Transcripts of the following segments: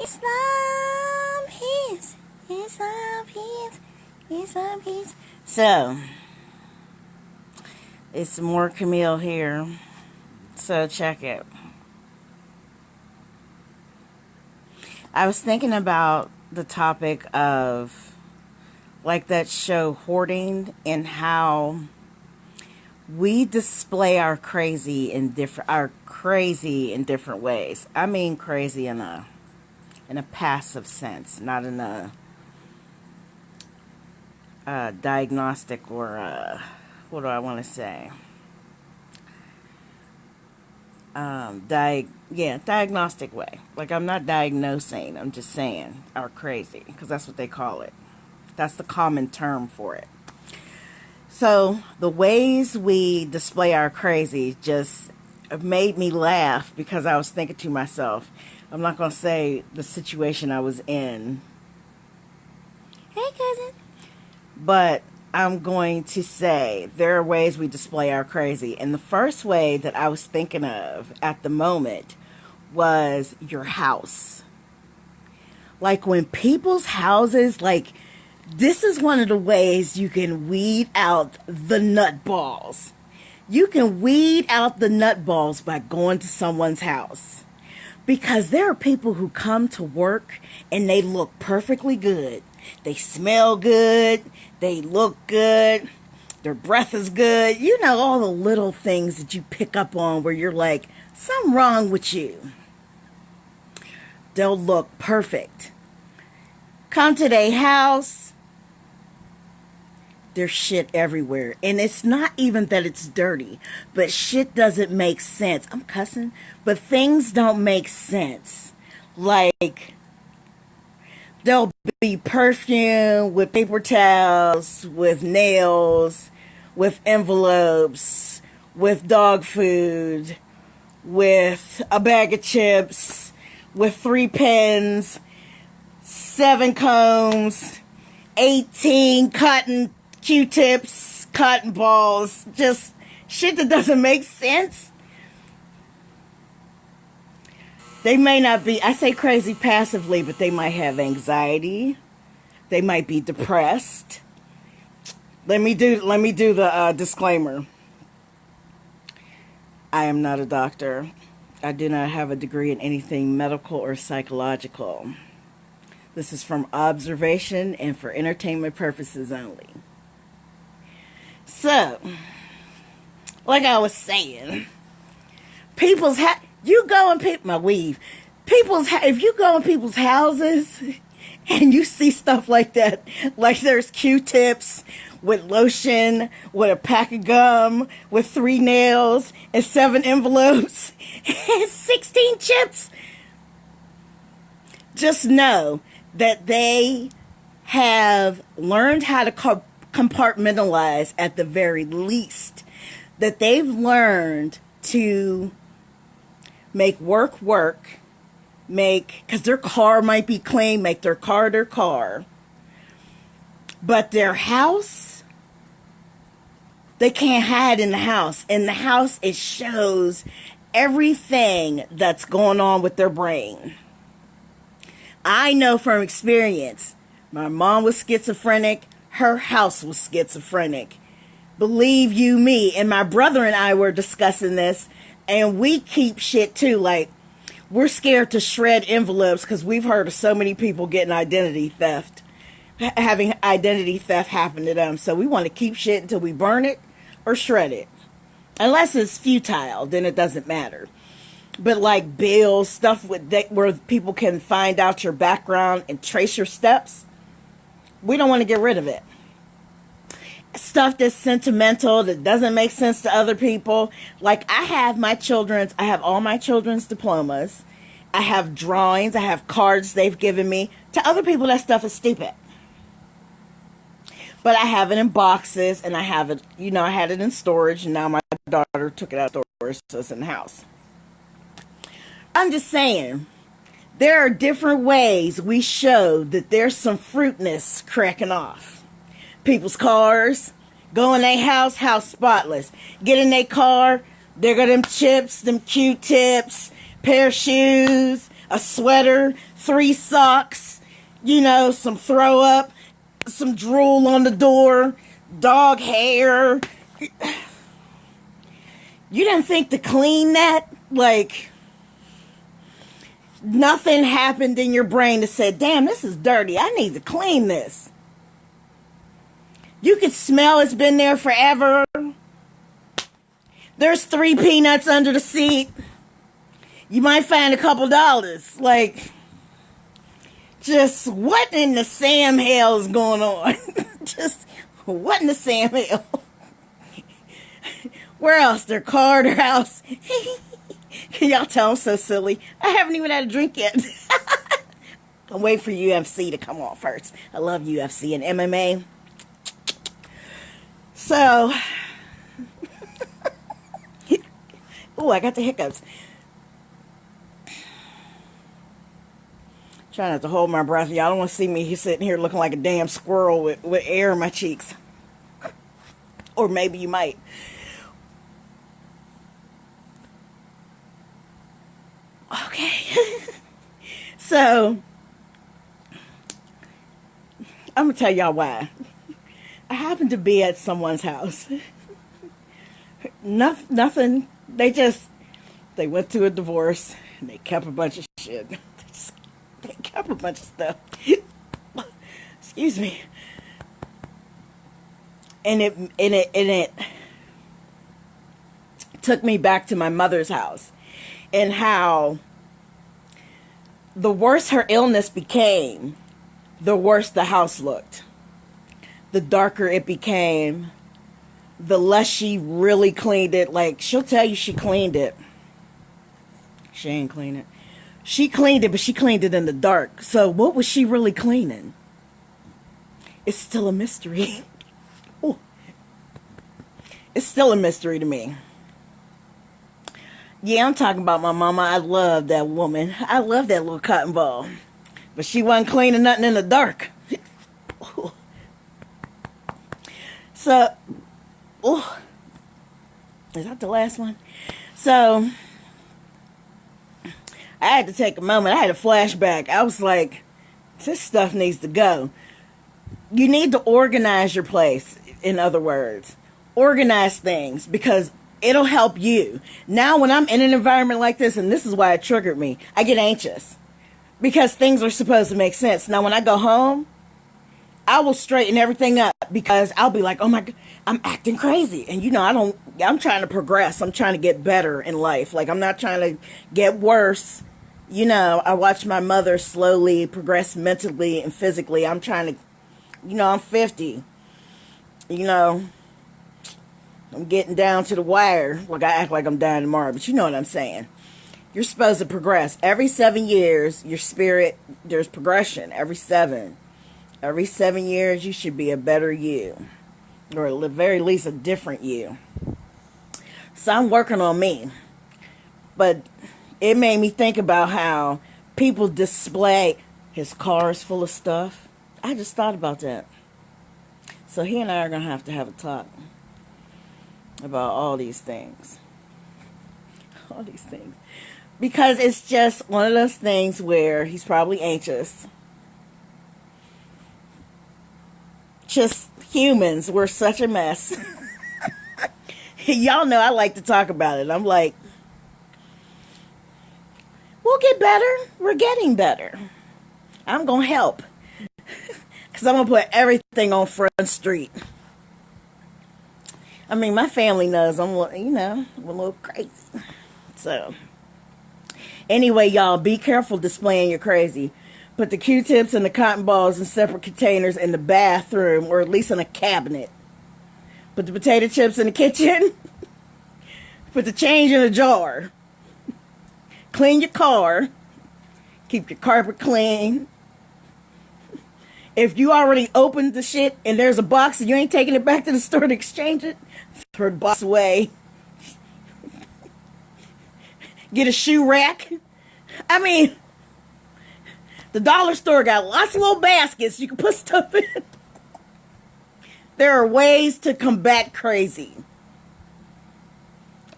It's the peace. It's the peace. It's the peace. So, it's more Camille here. So, check it. I was thinking about the topic of, like, that show Hoarding, and how we display our crazy in different ways. I mean crazy in a passive sense, not in a diagnostic or what do I want to say? Diagnostic way. Like, I'm not diagnosing, I'm just saying are crazy, because that's what they call it. That's the common term for it. So the ways we display our crazy just made me laugh, because I was thinking to myself, I'm not going to say the situation I was in. Hey, cousin. But I'm going to say there are ways we display our crazy. And the first way that I was thinking of at the moment was your house. Like, when people's houses, like, this is one of the ways you can weed out the nutballs. You can weed out the nutballs by going to someone's house. Because there are people who come to work and they look perfectly good. They smell good. They look good. Their breath is good. You know, all the little things that you pick up on where you're like, something wrong with you. They'll look perfect. Come to their house. There's shit everywhere. And it's not even that it's dirty, but shit doesn't make sense. I'm cussing, but things don't make sense. Like, there'll be perfume with paper towels, with nails, with envelopes, with dog food, with a bag of chips, with 3 pens, 7 combs, 18 cotton Q-tips, cotton balls, just shit that doesn't make sense. They may not be, I say crazy passively, but they might have anxiety. They might be depressed. Let me do the disclaimer. I am not a doctor. I do not have a degree in anything medical or psychological. This is from observation and for entertainment purposes only. So, like I was saying, people's you go in my weave. If you go in people's houses and you see stuff like that, like there's Q-tips with lotion, with a pack of gum, with 3 nails and 7 envelopes and 16 chips, just know that they have learned how to compartmentalize at the very least. That they've learned to make work, because their car might be clean, make their car. But their house, they can't hide in the house. In the house, it shows everything that's going on with their brain. I know from experience, my mom was schizophrenic, her house was schizophrenic. Believe you me, and my brother and I were discussing this, and we keep shit too. Like, we're scared to shred envelopes because we've heard of so many people getting identity theft, having identity theft happen to them. So we want to keep shit until we burn it or shred it. Unless it's futile, then it doesn't matter. But like bills, stuff where people can find out your background and trace your steps, we don't want to get rid of it. Stuff that's sentimental, that doesn't make sense to other people. Like, I have all my children's diplomas. I have drawings. I have cards they've given me. To other people, that stuff is stupid. But I have it in boxes, and I have it, I had it in storage, and now my daughter took it out of storage, so it's in the house. I'm just saying, there are different ways we show that there's some fruitness cracking off. People's cars, go in their house spotless. Get in their car, there go them chips, them Q-tips, pair of shoes, a sweater, 3 socks, some throw up, some drool on the door, dog hair. You didn't think to clean that? Like, nothing happened in your brain that said, damn, this is dirty. I need to clean this. You could smell it's been there forever. There's 3 peanuts under the seat. You might find a couple dollars. Like, just what in the Sam hell is going on? Just what in the Sam hell? Where else? Their car, their house. Can y'all tell I'm so silly? I haven't even had a drink yet. I'm waiting for UFC to come on first. I love UFC and MMA. So, oh, I got the hiccups. Trying not to hold my breath. Y'all don't want to see me sitting here looking like a damn squirrel with air in my cheeks. Or maybe you might. Okay. So, I'm going to tell y'all why. I happened to be at someone's house. Nothing. They went through a divorce and they kept a bunch of shit. They kept a bunch of stuff. Excuse me. And it took me back to my mother's house and how the worse her illness became, the worse the house looked. The darker it became, the less she really cleaned it. Like, she'll tell you she cleaned it. She ain't clean it. She cleaned it, but she cleaned it in the dark. So what was she really cleaning? It's still a mystery. Ooh. It's still a mystery to me. Yeah, I'm talking about my mama. I love that woman. I love that little cotton ball. But she wasn't cleaning nothing in the dark. So, oh, is that the last one? So, I had to take a moment. I had a flashback. I was like, this stuff needs to go. You need to organize your place, in other words. Organize things, because it'll help you. Now, when I'm in an environment like this, and this is why it triggered me, I get anxious. Because things are supposed to make sense. Now, when I go home, I will straighten everything up, because I'll be like, oh my God, I'm acting crazy. And I'm trying to progress. I'm trying to get better in life. Like, I'm not trying to get worse. I watch my mother slowly progress mentally and physically. I'm trying to, I'm 50. I'm getting down to the wire. Like, I act like I'm dying tomorrow, but you know what I'm saying. You're supposed to progress. Every 7 years, your spirit, there's progression. Every 7 years, you should be a better you. Or at the very least, a different you. So I'm working on me. But it made me think about how people display his car's full of stuff. I just thought about that. So he and I are going to have a talk about all these things. All these things. Because it's just one of those things where he's probably anxious. Just humans, we're such a mess. Y'all know I like to talk about it. I'm like, we'll get better. We're getting better. I'm going to help. Because I'm going to put everything on Front Street. I mean, my family knows I'm a little crazy. So, anyway, y'all, be careful displaying your crazy. Put the Q-tips and the cotton balls in separate containers in the bathroom, or at least in a cabinet. Put the potato chips in the kitchen. Put the change in a jar. Clean your car. Keep your carpet clean. If you already opened the shit and there's a box and you ain't taking it back to the store to exchange it, throw the box away. Get a shoe rack. I mean, the dollar store got lots of little baskets you can put stuff in. There are ways to combat crazy.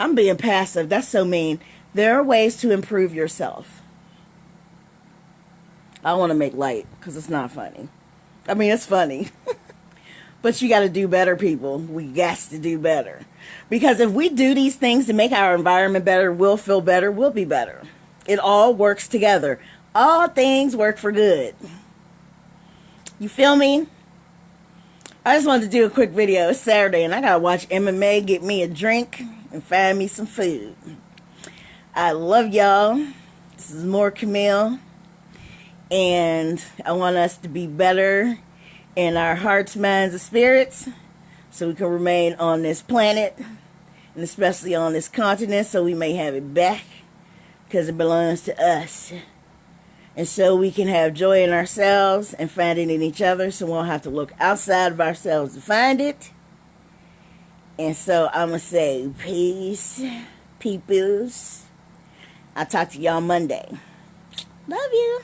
I'm being passive. That's so mean. There are ways to improve yourself. I want to make light because it's not funny. I mean, it's funny. But you got to do better, people. We got to do better. Because if we do these things to make our environment better, we'll feel better, we'll be better. It all works together. All things work for good. You feel me? I just wanted to do a quick video. It's Saturday and I got to watch MMA, get me a drink, and find me some food. I love y'all. This is more Camille. And I want us to be better in our hearts, minds, and spirits so we can remain on this planet and especially on this continent so we may have it back because it belongs to us. And so we can have joy in ourselves and find it in each other so we won't have to look outside of ourselves to find it. And so I'm going to say peace, peoples. I'll talk to y'all Monday. Love you.